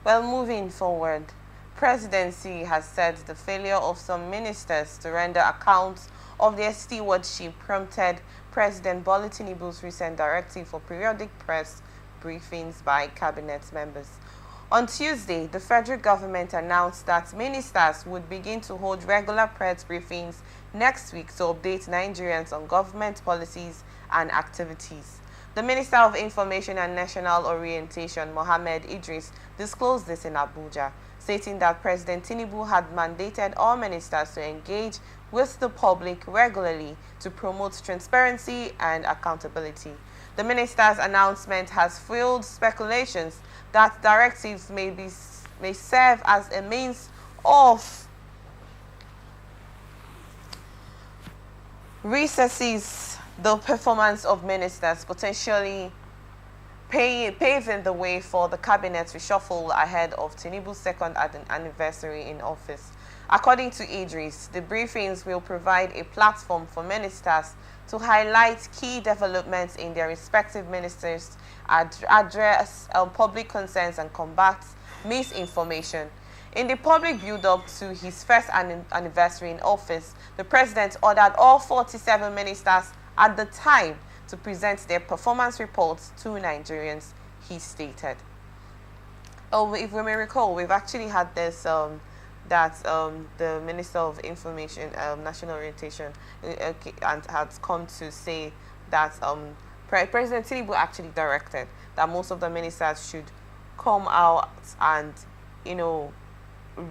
Well, moving forward, Presidency has said the failure of some ministers to render accounts of their stewardship prompted President Bola Tinubu's recent directive for periodic press briefings by cabinet members. On Tuesday, the federal government announced that ministers would begin to hold regular press briefings next week to update Nigerians on government policies and activities. The Minister of Information and National Orientation, Mohammed Idris, disclosed this in Abuja, stating that President Tinubu had mandated all ministers to engage with the public regularly to promote transparency and accountability. The minister's announcement has fueled speculations that directives may serve as a means of recesses the performance of ministers, potentially paving the way for the cabinet reshuffle ahead of Tinubu's second anniversary in office. According to Idris, the briefings will provide a platform for ministers to highlight key developments in their respective ministries, address public concerns, and combat misinformation. In the public build-up to his first anniversary in office, the president ordered all 47 ministers at the time to present their performance reports to Nigerians, he stated. Oh, if we may recall, we've actually had this, the Minister of Information, National Orientation, and has come to say that President Tinubu actually directed that most of the ministers should come out and,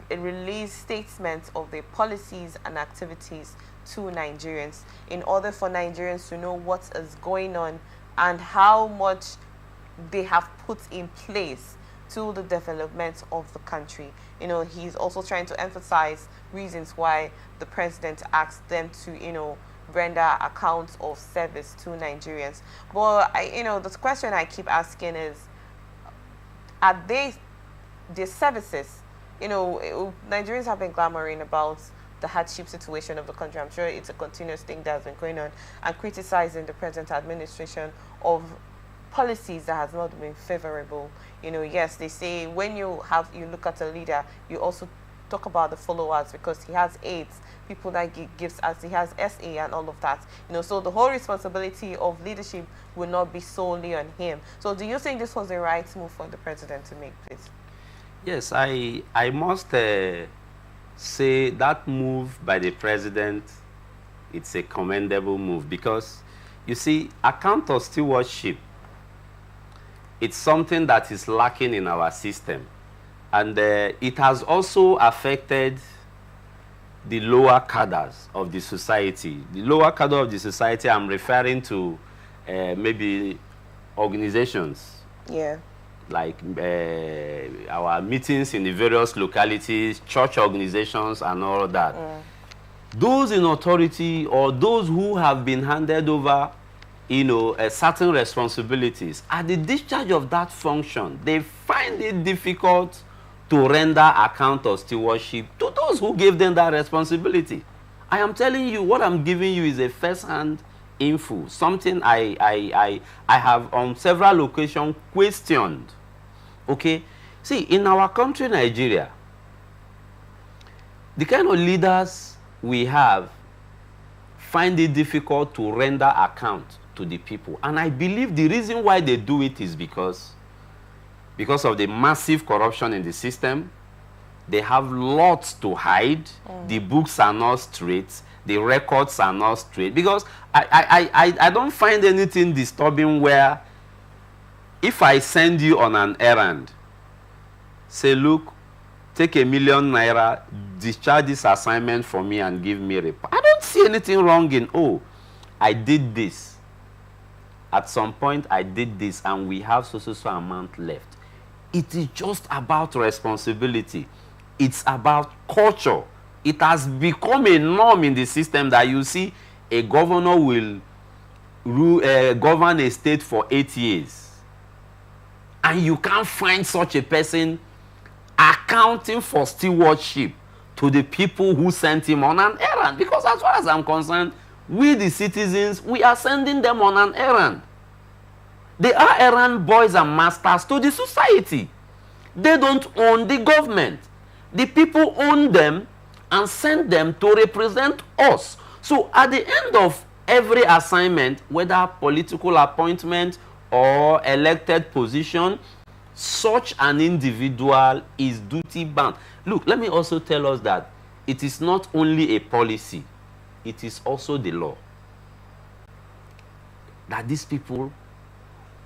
release statements of their policies and activities to Nigerians in order for Nigerians to know what is going on and how much they have put in place to the development of the country. He's also trying to emphasize reasons why the president asked them to, render accounts of service to Nigerians. But the question I keep asking is, are they the services? Nigerians have been clamoring about the hardship situation of the country. I'm sure it's a continuous thing that's been going on, and criticizing the present administration of policies that has not been favorable. Yes, they say when you look at a leader, you also talk about the followers, because he has aides, people that gives us, he has SA and all of that. So the whole responsibility of leadership will not be solely on him. So do you think this was the right move for the president to make, please? Yes, I must say that move by the president, it's a commendable move, because you see, account of stewardship, it's something that is lacking in our system, and it has also affected the lower cadres of the society. The lower cadre of the society, I'm referring to maybe organizations. Yeah. Like our meetings in the various localities, church organizations, and all that. Those in authority, or those who have been handed over, certain responsibilities, at the discharge of that function, they find it difficult to render account of stewardship to those who gave them that responsibility. I am telling you, what I'm giving you is a first-hand info, something I have on several occasions questioned. Okay, see, in our country, Nigeria, the kind of leaders we have find it difficult to render account to the people, and I believe the reason why they do it is because of the massive corruption in the system. They have lots to hide. The books are not straight. The records are not straight. Because I don't find anything disturbing where, if I send you on an errand, say, look, take ₦1 million, discharge this assignment for me and give me a report. I don't see anything wrong in, oh, I did this. At some point, I did this, and we have so amount left. It is just about responsibility. It's about culture. It has become a norm in the system that you see a governor will govern a state for 8 years. And you can't find such a person accounting for stewardship to the people who sent him on an errand. Because as far as I'm concerned, we the citizens, we are sending them on an errand. They are errand boys and masters to the society. They don't own the government. The people own them and send them to represent us. So at the end of every assignment, whether political appointment or elected position, such an individual is duty bound. Look, let me also tell us that it is not only a policy, it is also the law. That these people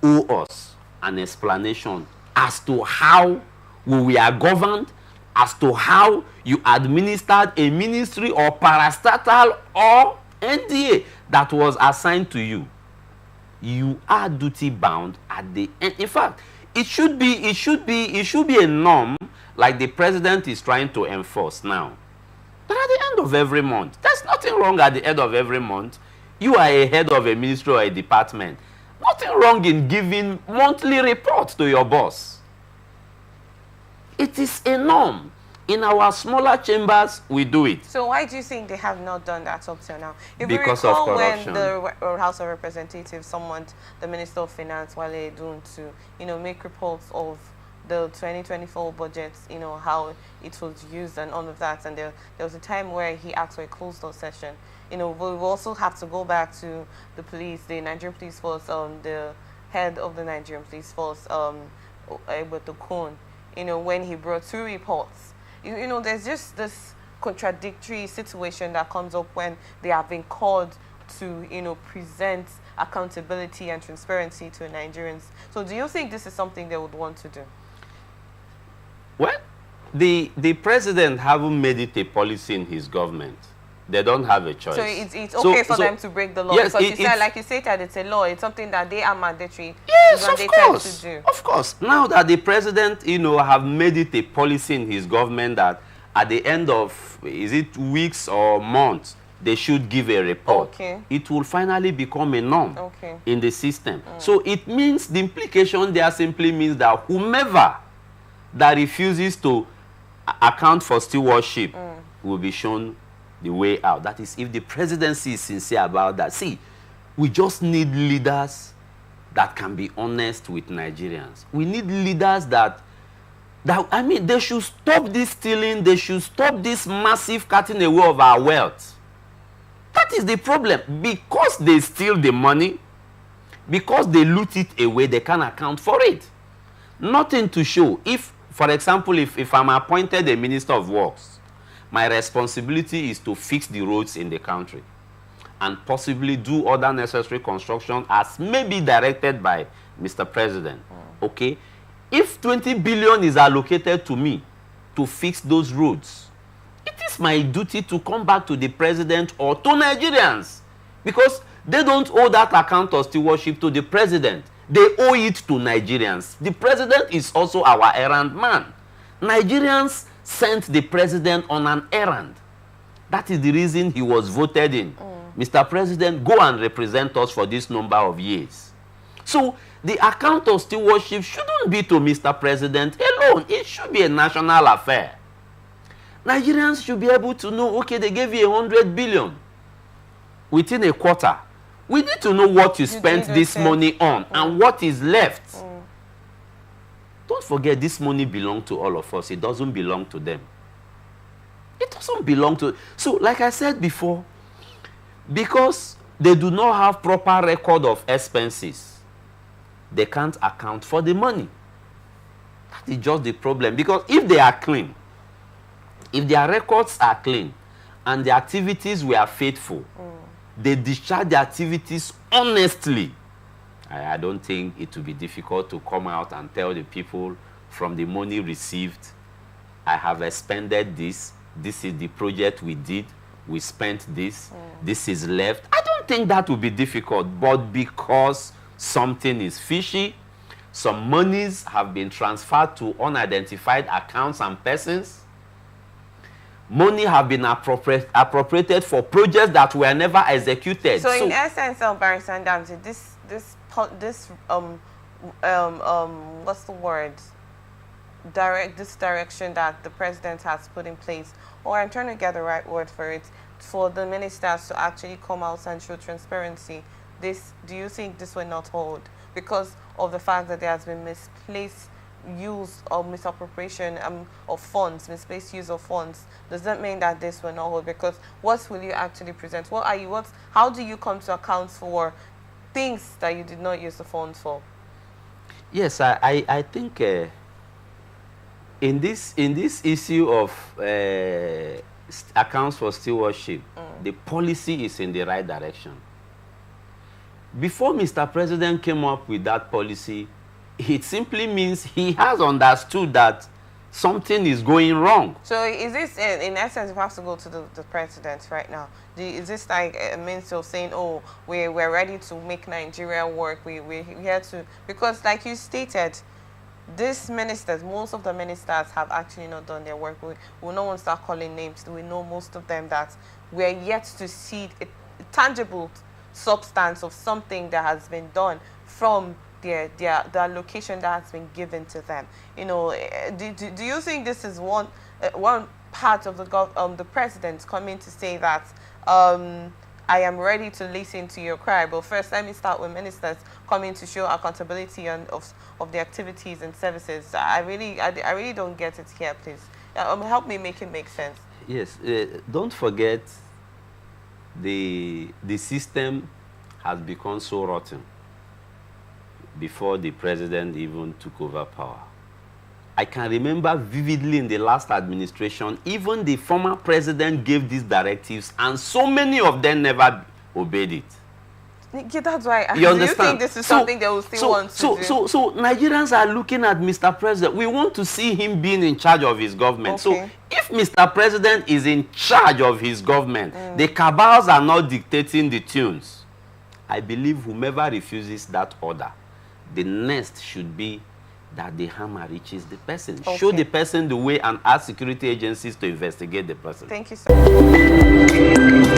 owe us an explanation as to how we are governed, as to how you administered a ministry or parastatal or NDA that was assigned to you. You are duty bound at the end. In fact, it should be a norm like the president is trying to enforce now. But at the end of every month, there's nothing wrong at the end of every month. You are a head of a ministry or a department. Nothing wrong in giving monthly reports to your boss. It is a norm. In our smaller chambers, we do it. So why do you think they have not done that up till now? If because you recall of corruption. When the House of Representatives summoned the Minister of Finance, Wale Edun, to make reports of the 2024 budget, how it was used and all of that, and there was a time where he asked for a closed-door session. We also have to go back to the police, the Nigerian Police Force, the head of the Nigerian Police Force, with the Kun, when he brought 2 reports. There's just this contradictory situation that comes up when they have been called to, present accountability and transparency to Nigerians. So do you think this is something they would want to do? Well, the president haven't made it a policy in his government. They don't have a choice. So it's okay for them to break the law? Yes, because like you said, it's a law. It's something that they are mandatory. Yes, of course. To do. Of course. Now that the president, have made it a policy in his government that at the end of, is it weeks or months, they should give a report. Okay. It will finally become a norm in the system. So it means, the implication there simply means that whomever that refuses to account for stewardship will be shown the way out. That is, if the presidency is sincere about that. See, we just need leaders that can be honest with Nigerians. We need leaders that they should stop this stealing. They should stop this massive cutting away of our wealth. That is the problem. Because they steal the money, because they loot it away, they can't account for it. Nothing to show. If, for example, if I'm appointed a minister of works, my responsibility is to fix the roads in the country and possibly do other necessary construction as may be directed by Mr. President. Okay? If 20 billion is allocated to me to fix those roads, it is my duty to come back to the president or to Nigerians, because they don't owe that account of stewardship to the president. They owe it to Nigerians. The president is also our errand man. Nigerians sent the president on an errand. That is the reason he was voted in. Mr. President, go and represent us for this number of years. So the account of stewardship shouldn't be to Mr. President alone. It should be a national affair. Nigerians should be able to know, okay, they gave you 100 billion within a quarter. We need to know what you spent this money on and what is left. Don't forget, this money belongs to all of us. It doesn't belong to them. It doesn't belong to... So, like I said before, because they do not have proper record of expenses, they can't account for the money. That is just the problem. Because if they are clean, if their records are clean, and the activities were faithful, they discharge the activities honestly, I don't think it will be difficult to come out and tell the people from the money received, I have expended this, this is the project we did, we spent this, this is left. I don't think that will be difficult, but because something is fishy, some monies have been transferred to unidentified accounts and persons, money have been appropriated for projects that were never executed. So in essence, Barrister Ndamzi, this what's the word? This direction that the president has put in place, or I'm trying to get the right word for it, for the ministers to actually come out and show transparency. Do you think this will not hold because of the fact that there has been misplaced use or misappropriation of funds, misplaced use of funds, does that mean that this will not hold? Because what will you actually present? How do you come to account for things that you did not use the funds for? Yes, I think in this issue of accounts for stewardship, the policy is in the right direction. Before Mr. President came up with that policy, it simply means he has understood that something is going wrong. So is this, in essence, we have to go to the president right now? Is this like a means of saying, oh, we're ready to make Nigeria work, we're here to, because like you stated, these ministers, most of the ministers have actually not done their work. We will not want to start calling names. We know most of them that we're yet to see a tangible substance of something that has been done from the allocation that has been given to them. You know, do you think this is one part of the president coming to say that I am ready to listen to your cry, but first let me start with ministers coming to show accountability of the activities and services? I really don't get it here, please. Help me make it make sense. Yes, don't forget the system has become so rotten before the president even took over power. I can remember vividly in the last administration, even the former president gave these directives and so many of them never obeyed it. Yeah, that's why. You understand? Do you think this is something they will still want to do? So Nigerians are looking at Mr. President. We want to see him being in charge of his government. Okay. So if Mr. President is in charge of his government, the cabals are not dictating the tunes. I believe whomever refuses that order, the next should be that the hammer reaches the person. Okay. Show the person the way and ask security agencies to investigate the person. Thank you so much.